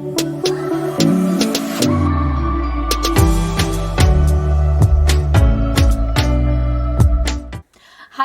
Hi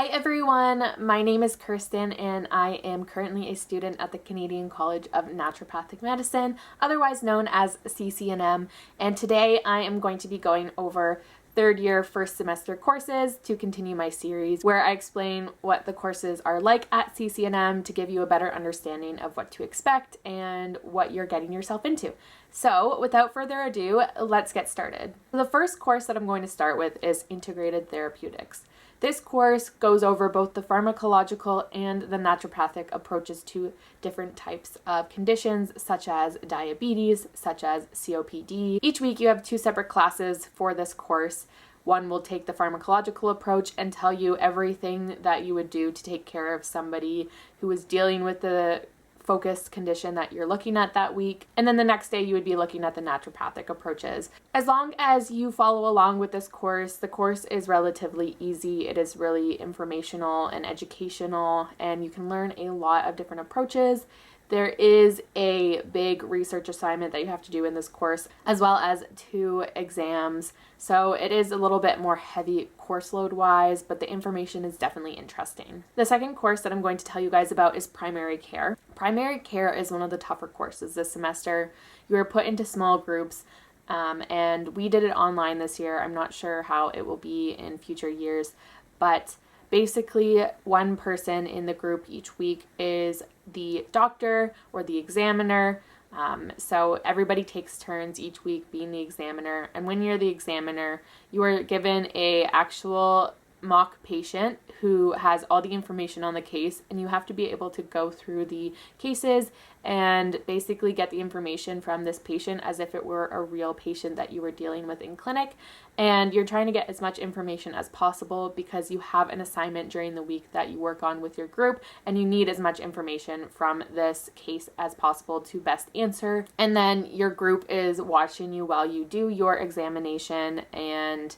everyone, my name is Kirsten and I am currently a student at the Canadian College of Naturopathic Medicine, otherwise known as CCNM, and today I am going to be going over third year first semester courses to continue my series where I explain what the courses are like at CCNM to give you a better understanding of what to expect and what you're getting yourself into. So without further ado, let's get started. The first course that I'm going to start with is Integrated Therapeutics. This course goes over both the pharmacological and the naturopathic approaches to different types of conditions such as diabetes, such as COPD. Each week you have two separate classes for this course. One will take the pharmacological approach and tell you everything that you would do to take care of somebody who is dealing with the focused condition that you're looking at that week. And then the next day you would be looking at the naturopathic approaches. As long as you follow along with this course, the course is relatively easy. It is really informational and educational, and you can learn a lot of different approaches. There is a big research assignment that you have to do in this course, as well as 2 exams. So it is a little bit more heavy course load wise, but the information is definitely interesting. The second course that I'm going to tell you guys about is primary care. Primary care is one of the tougher courses this semester. You are put into small groups, and we did it online this year. I'm not sure how it will be in future years, but basically, one person in the group each week is the doctor or the examiner. So everybody takes turns each week being the examiner. And when you're the examiner, you are given a actual mock patient who has all the information on the case, and you have to be able to go through the cases and basically get the information from this patient as if it were a real patient that you were dealing with in clinic. And you're trying to get as much information as possible because you have an assignment during the week that you work on with your group, and you need as much information from this case as possible to best answer. And then your group is watching you while you do your examination, and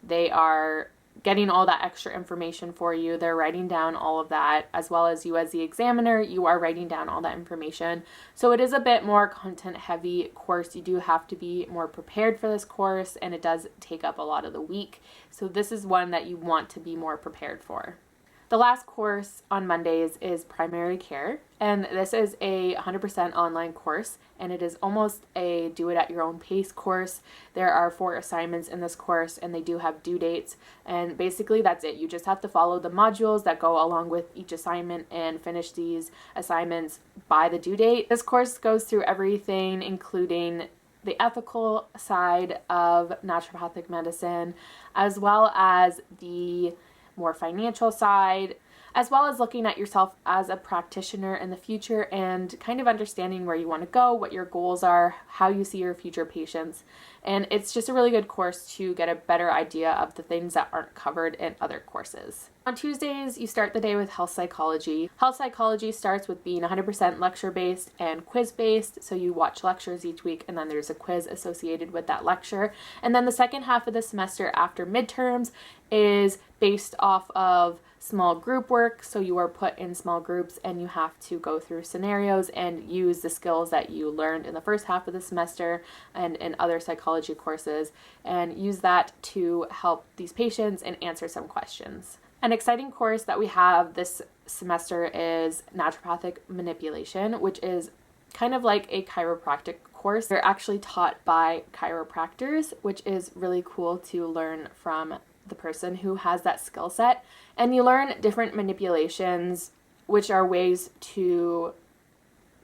they are getting all that extra information for you. They're writing down all of that, as well as you as the examiner, you are writing down all that information. So it is a bit more content heavy course. You do have to be more prepared for this course, and it does take up a lot of the week. So this is one that you want to be more prepared for. The last course on Mondays is primary care, and this is a 100% online course, and it is almost a do it at your own pace course. There are 4 assignments in this course, and they do have due dates, and basically that's it. You just have to follow the modules that go along with each assignment and finish these assignments by the due date. This course goes through everything, including the ethical side of naturopathic medicine, as well as the more financial side, as well as looking at yourself as a practitioner in the future and kind of understanding where you want to go, what your goals are, how you see your future patients. And it's just a really good course to get a better idea of the things that aren't covered in other courses. On Tuesdays, you start the day with health psychology. Health psychology starts with being 100% lecture-based and quiz-based, so you watch lectures each week and then there's a quiz associated with that lecture. And then the second half of the semester after midterms is based off of small group work, so you are put in small groups and you have to go through scenarios and use the skills that you learned in the first half of the semester and in other psychology courses, and use that to help these patients and answer some questions. An exciting course that we have this semester is Naturopathic Manipulation, which is kind of like a chiropractic course. They're actually taught by chiropractors, which is really cool to learn from the person who has that skill set. And you learn different manipulations, which are ways to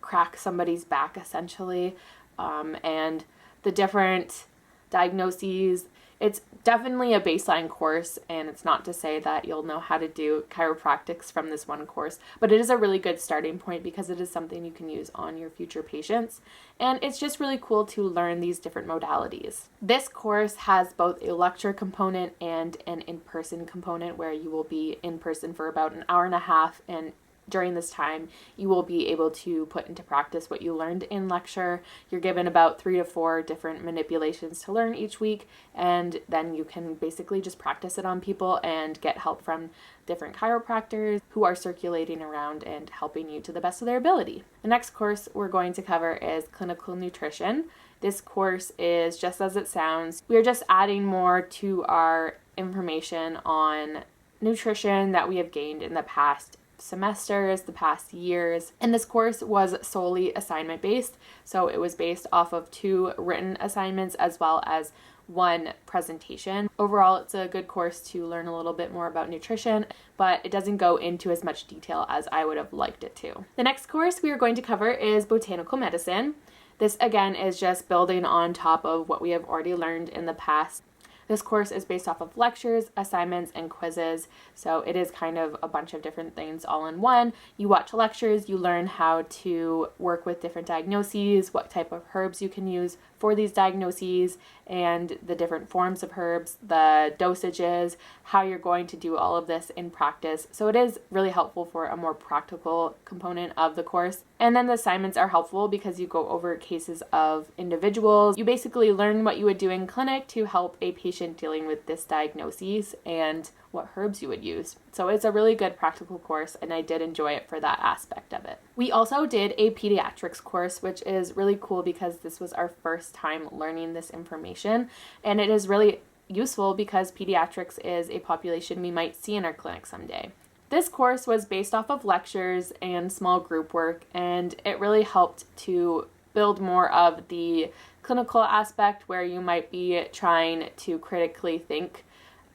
crack somebody's back essentially, and the different diagnoses. It's definitely a baseline course, and it's not to say that you'll know how to do chiropractics from this one course, but it is a really good starting point because it is something you can use on your future patients, and it's just really cool to learn these different modalities. This course has both a lecture component and an in-person component where you will be in person for about an hour and a half, and during this time, you will be able to put into practice what you learned in lecture. You're given about 3 to 4 different manipulations to learn each week, and then you can basically just practice it on people and get help from different chiropractors who are circulating around and helping you to the best of their ability. The next course we're going to cover is clinical nutrition. This course is just as it sounds. We're just adding more to our information on nutrition that we have gained in the past semesters, the past years. And this course was solely assignment based. So it was based off of 2 written assignments as well as 1 presentation. Overall, it's a good course to learn a little bit more about nutrition, but it doesn't go into as much detail as I would have liked it to. The next course we are going to cover is Botanical Medicine. This again is just building on top of what we have already learned in the past. This course is based off of lectures, assignments, and quizzes, so it is kind of a bunch of different things all in one. You watch lectures, you learn how to work with different diagnoses, what type of herbs you can use for these diagnoses, and the different forms of herbs, the dosages, how you're going to do all of this in practice. So it is really helpful for a more practical component of the course. And then the assignments are helpful because you go over cases of individuals. You basically learn what you would do in clinic to help a patient dealing with this diagnosis and what herbs you would use. So it's a really good practical course, and I did enjoy it for that aspect of it. We also did a pediatrics course, which is really cool because this was our first time learning this information, and it is really useful because pediatrics is a population we might see in our clinic someday. This course was based off of lectures and small group work, and it really helped to build more of the clinical aspect where you might be trying to critically think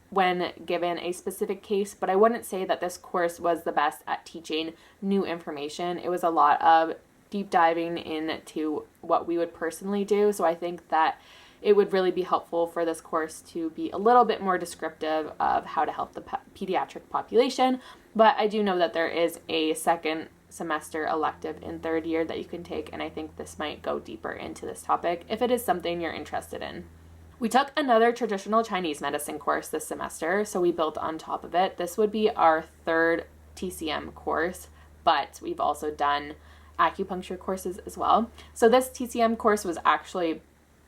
when given a specific case, but I wouldn't say that this course was the best at teaching new information. It was a lot of deep diving into what we would personally do, so I think that it would really be helpful for this course to be a little bit more descriptive of how to help the pediatric population, but I do know that there is a second semester elective in 3rd year that you can take, and I think this might go deeper into this topic if it is something you're interested in. We took another traditional Chinese medicine course this semester, so we built on top of it. This would be our 3rd TCM course, but we've also done acupuncture courses as well. So this TCM course was actually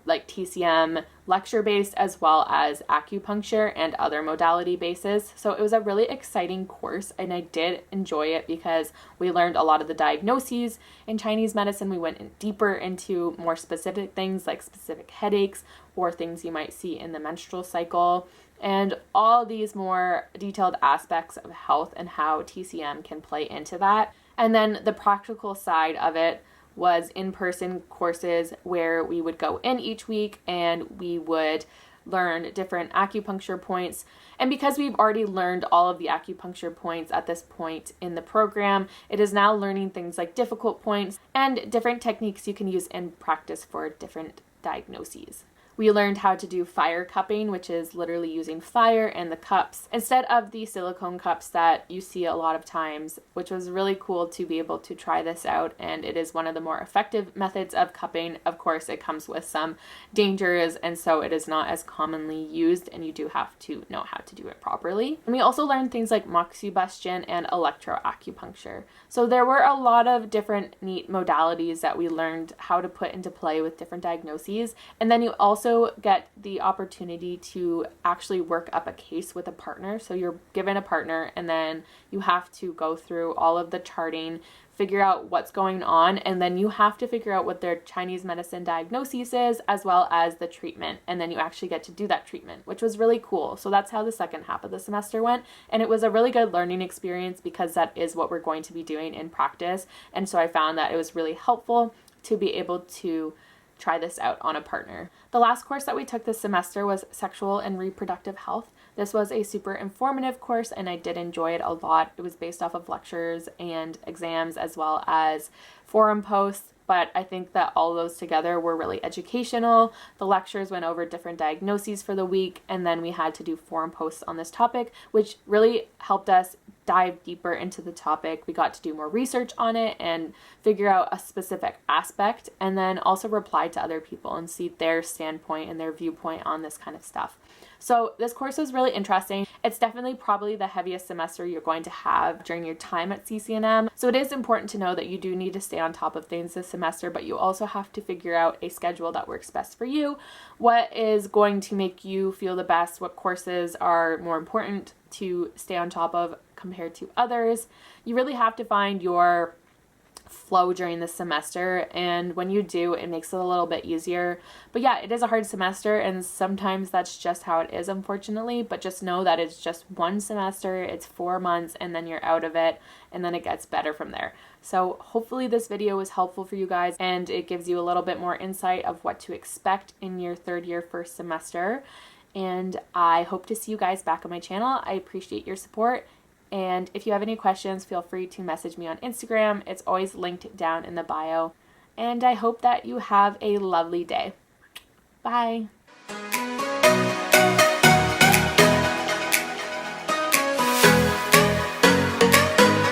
like TCM lecture based as well as acupuncture and other modality bases. So it was a really exciting course, and I did enjoy it because we learned a lot of the diagnoses in Chinese medicine. We went in deeper into more specific things like specific headaches or things you might see in the menstrual cycle, and all these more detailed aspects of health and how TCM can play into that. And then the practical side of it was in-person courses where we would go in each week and we would learn different acupuncture points. And because we've already learned all of the acupuncture points at this point in the program, it is now learning things like difficult points and different techniques you can use in practice for different diagnoses. We learned how to do fire cupping, which is literally using fire and the cups instead of the silicone cups that you see a lot of times, which was really cool to be able to try this out. And it is one of the more effective methods of cupping. Of course, it comes with some dangers, and so it is not as commonly used, and you do have to know how to do it properly. And we also learned things like Moxibustion and Electro acupuncture. So there were a lot of different neat modalities that we learned how to put into play with different diagnoses. And then you also get the opportunity to actually work up a case with a partner. So you're given a partner, and then you have to go through all of the charting, figure out what's going on, and then you have to figure out what their Chinese medicine diagnosis is as well as the treatment, and then you actually get to do that treatment, which was really cool. So that's how the second half of the semester went, and it was a really good learning experience because that is what we're going to be doing in practice. And so I found that it was really helpful to be able to try this out on a partner. The last course that we took this semester was Sexual and Reproductive Health. This was a super informative course, and I did enjoy it a lot. It was based off of lectures and exams as well as forum posts, but I think that all those together were really educational. The lectures went over different diagnoses for the week, and then we had to do forum posts on this topic, which really helped us dive deeper into the topic. We got to do more research on it and figure out a specific aspect, and then also reply to other people and see their standpoint and their viewpoint on this kind of stuff. So this course was really interesting. It's definitely probably the heaviest semester you're going to have during your time at CCNM. So it is important to know that you do need to stay on top of things this semester, but you also have to figure out a schedule that works best for you. What is going to make you feel the best? What courses are more important to stay on top of compared to others? You really have to find your flow during the semester, and when you do, it makes it a little bit easier. But yeah, it is a hard semester, and sometimes that's just how it is, unfortunately. But just know that it's just one semester, it's 4 months, and then you're out of it, and then it gets better from there. So hopefully this video was helpful for you guys, and it gives you a little bit more insight of what to expect in your third year first semester. And I hope to see you guys back on my channel. I appreciate your support. And if you have any questions, feel free to message me on Instagram. It's always linked down in the bio. And I hope that you have a lovely day. Bye.